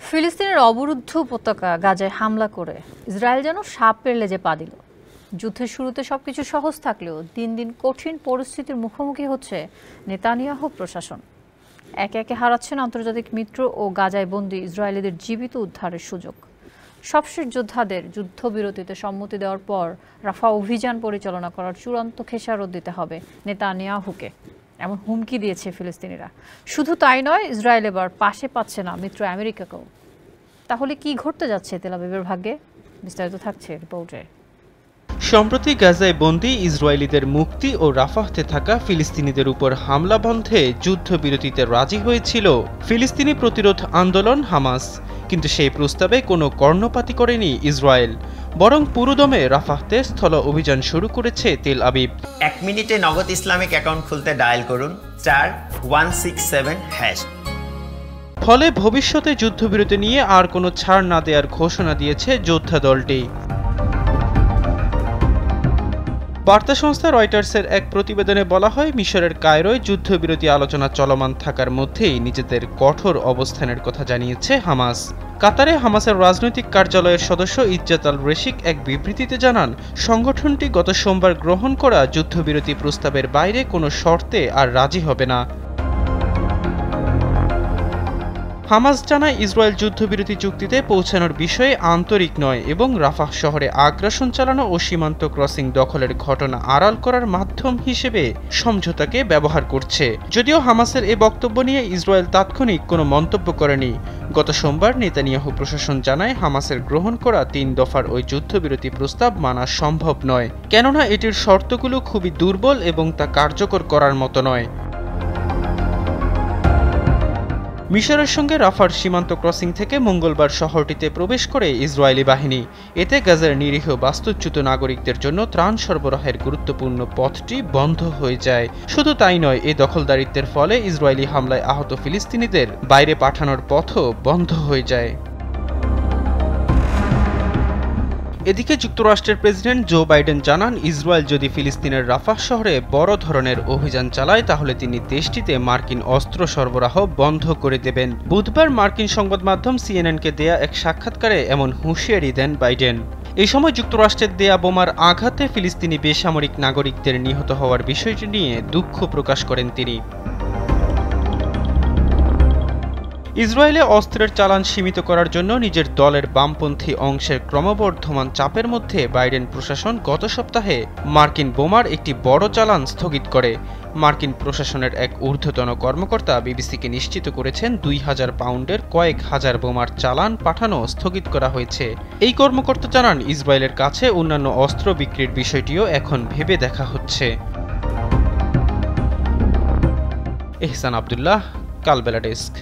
ফিলিস্তিনের অবরুদ্ধ উপত্যকা গাজায় হামলা করে ইসরায়েল যেন সাপের লেজে পা দিল। যুদ্ধের শুরুতে সবকিছু সহজ থাকলেও দিন দিন কঠিন পরিস্থিতির মুখোমুখি হচ্ছে নেতানিয়াহু প্রশাসন। একে একে হারাচ্ছেন আন্তর্জাতিক মিত্র ও গাজায় বন্দী ইসরায়েলিদের জীবিত উদ্ধারের সুযোগ। সবশেষ যোদ্ধাদের যুদ্ধবিরতিতে সম্মতি দেওয়ার পর রাফা অভিযান পরিচালনা করার চূড়ান্ত খেসারত দিতে হবে নেতানিয়াহুকে, এমন হুমকি দিয়েছে ফিলিস্তিনিরা। শুধু তাই নয়, ইসরায়েল এবার পাশে পাচ্ছে না মিত্র আমেরিকাকেও। তাহলে কি ঘটতে যাচ্ছে তেল আবিবের ভাগ্যে? বিস্তারিত থাকছে রিপোর্টে। সম্প্রতি গাজায় বন্দী ইসরায়েলিদের মুক্তি ও রাফাহতে থাকা ফিলিস্তিনিদের উপর হামলা বন্ধে যুদ্ধবিরতিতে রাজি হয়েছিল ফিলিস্তিনি প্রতিরোধ আন্দোলন হামাস, কিন্তু সেই প্রস্তাবে কোনো কর্ণপাতই করেনি ইসরায়েল। বরং পুরোদমে রাফাহতে স্থল অভিযান শুরু করেছে তেল আবিব। 1 মিনিটে নগদ ইসলামিক অ্যাকাউন্ট খুলতে ডায়াল করুন *167#। ফলে ভবিষ্যতে যুদ্ধবিরতি নিয়ে আর কোনো ছাড় না দেওয়ার ঘোষণা দিয়েছে যোদ্ধা দলটি। বার্তা সংস্থা রয়টার্সের এক প্রতিবেদনে বলা হয়, মিশরের কায়রোয় যুদ্ধবিরতি আলোচনা চলমান থাকার মধ্যেই নিজেদের কঠোর অবস্থানের কথা জানিয়েছে হামাস। কাতারে হামাসের রাজনৈতিক কার্যালয়ের সদস্য ইজ্জাত আল রেশিক এক বিবৃতিতে জানান, সংগঠনটি গত সোমবার গ্রহণ করা যুদ্ধবিরতি প্রস্তাবের বাইরে কোনো শর্তে আর রাজি হবে না। হামাস জানায়, ইসরায়েল যুদ্ধবিরতি চুক্তিতে পৌঁছানোর বিষয়ে আন্তরিক নয় এবং রাফাহ শহরে আগ্রাসন চালানো ও সীমান্ত ক্রসিং দখলের ঘটনা আড়াল করার মাধ্যম হিসেবে সমঝোতাকে ব্যবহার করছে। যদিও হামাসের এ বক্তব্য নিয়ে ইসরায়েল তাৎক্ষণিক কোনো মন্তব্য করেনি। গত সোমবার নেতানিয়াহু প্রশাসন জানায়, হামাসের গ্রহণ করা 3 দফার ওই যুদ্ধবিরতি প্রস্তাব মানা সম্ভব নয়, কেননা এটির শর্তগুলো খুবই দুর্বল এবং তা কার্যকর করার মতো নয়। মিশরের সঙ্গে রাফার সীমান্ত ক্রসিং থেকে মঙ্গলবার শহরটিতে প্রবেশ করে ইসরায়েলি বাহিনী। এতে গাজার নিরীহ বাস্তুচ্যুত নাগরিকদের জন্য ত্রাণ সরবরাহের গুরুত্বপূর্ণ পথটি বন্ধ হয়ে যায়। শুধু তাই নয়, এই দখলদারিত্বের ফলে ইসরায়েলি হামলায় আহত ফিলিস্তিনিদের বাইরে পাঠানোর পথও বন্ধ হয়ে যায়। এদিকে যুক্তরাষ্ট্রের প্রেসিডেন্ট জো বাইডেন জানান, ইসরায়েল যদি ফিলিস্তিনের রাফাহ শহরে বড় ধরনের অভিযান চালায় তাহলে তিনি দেশটিতে মার্কিন অস্ত্র সরবরাহ বন্ধ করে দেবেন। বুধবার মার্কিন সংবাদ মাধ্যম সিএনএনকে দেয়া এক সাক্ষাৎকারে এমন হুঁশিয়ারি দেন বাইডেন। এই সময় যুক্তরাষ্ট্রের দেয়া বোমার আঘাতে ফিলিস্তিনি বেসামরিক নাগরিকদের নিহত হওয়ার বিষয়টি নিয়ে দুঃখ প্রকাশ করেন তিনি। ইসরায়েলে অস্ত্রের চালান সীমিত করার জন্য নিজের দলের বামপন্থী অংশের ক্রমবর্ধমান চাপের মধ্যে বাইডেন প্রশাসন গত সপ্তাহে মার্কিন বোমার একটি বড় চালান স্থগিত করে। মার্কিন প্রশাসনের এক ঊর্ধ্বতন কর্মকর্তা বিবিসিকে নিশ্চিত করেছেন, 2000 পাউন্ডের কয়েক হাজার বোমার চালান পাঠানো স্থগিত করা হয়েছে। এই কর্মকর্তা জানান, ইসরায়েলের কাছে অন্যান্য অস্ত্র বিক্রির বিষয়টিও এখন ভেবে দেখা হচ্ছে। এহসান আব্দুল্লাহ, কালবেলা ডেস্ক।